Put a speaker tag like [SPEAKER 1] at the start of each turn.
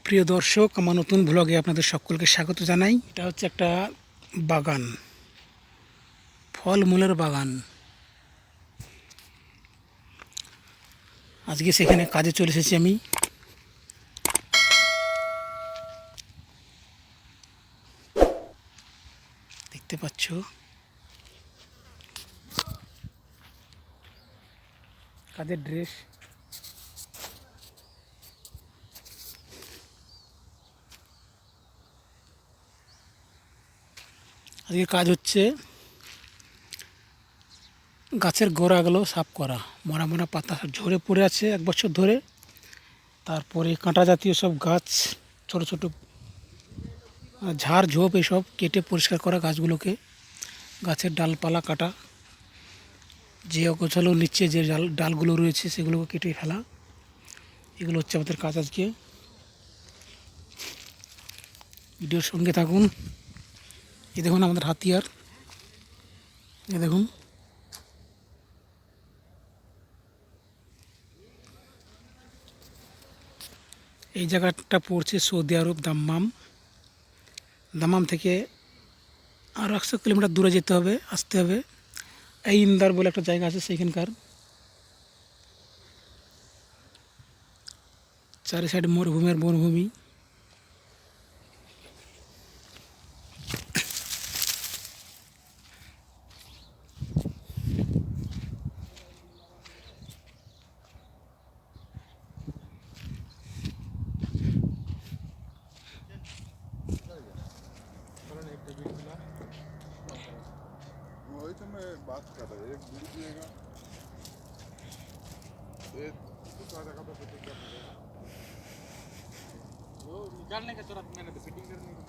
[SPEAKER 1] প্রিয় দর্শক, আমার নতুন ব্লগে আপনাদের সকলকে স্বাগত জানাই। এটা হচ্ছে একটা বাগান, ফলমূলের বাগান। আজকে সেখানে কাজে চলে এসেছি আমি। দেখতে পাচ্ছ কাজের ড্রেস। আজকে কাজ হচ্ছে গাছের গোড়াগুলো সাফ করা। মরা মরা পাতা ঝরে পড়ে আছে 1 বছর ধরে। তারপরে কাঁটা জাতীয় সব গাছ, ছোট ছোট ঝাড় ঝোপ এসব কেটে পরিষ্কার করা গাছগুলোকে। গাছের ডালপালা কাটা, যে অগোছালো নিচে যে ডালগুলো রয়েছে সেগুলোকে কেটে ফেলা। এগুলো হচ্ছে আমাদের কাজ আজকে। ভিডিওর সঙ্গে থাকুন। এই দেখুন আমাদের হাতিয়ার, এই দেখুন। এই জায়গাটা পড়ছে সৌদি আরব, দাম্মাম। দাম্মাম থেকে আরও 100 কিলোমিটার দূরে যেতে হবে, আসতে হবে। এই ইন্দার বলে একটা জায়গা আছে, সেইখানকার চারি সাইড মরুভূমি।
[SPEAKER 2] वही तो मैं बात कर रहा एक दूर दिएगा एक तो आधा का तो फिटिंग करना पड़ेगा वो निकालने का तुरंत मैंने तो फिटिंग करने का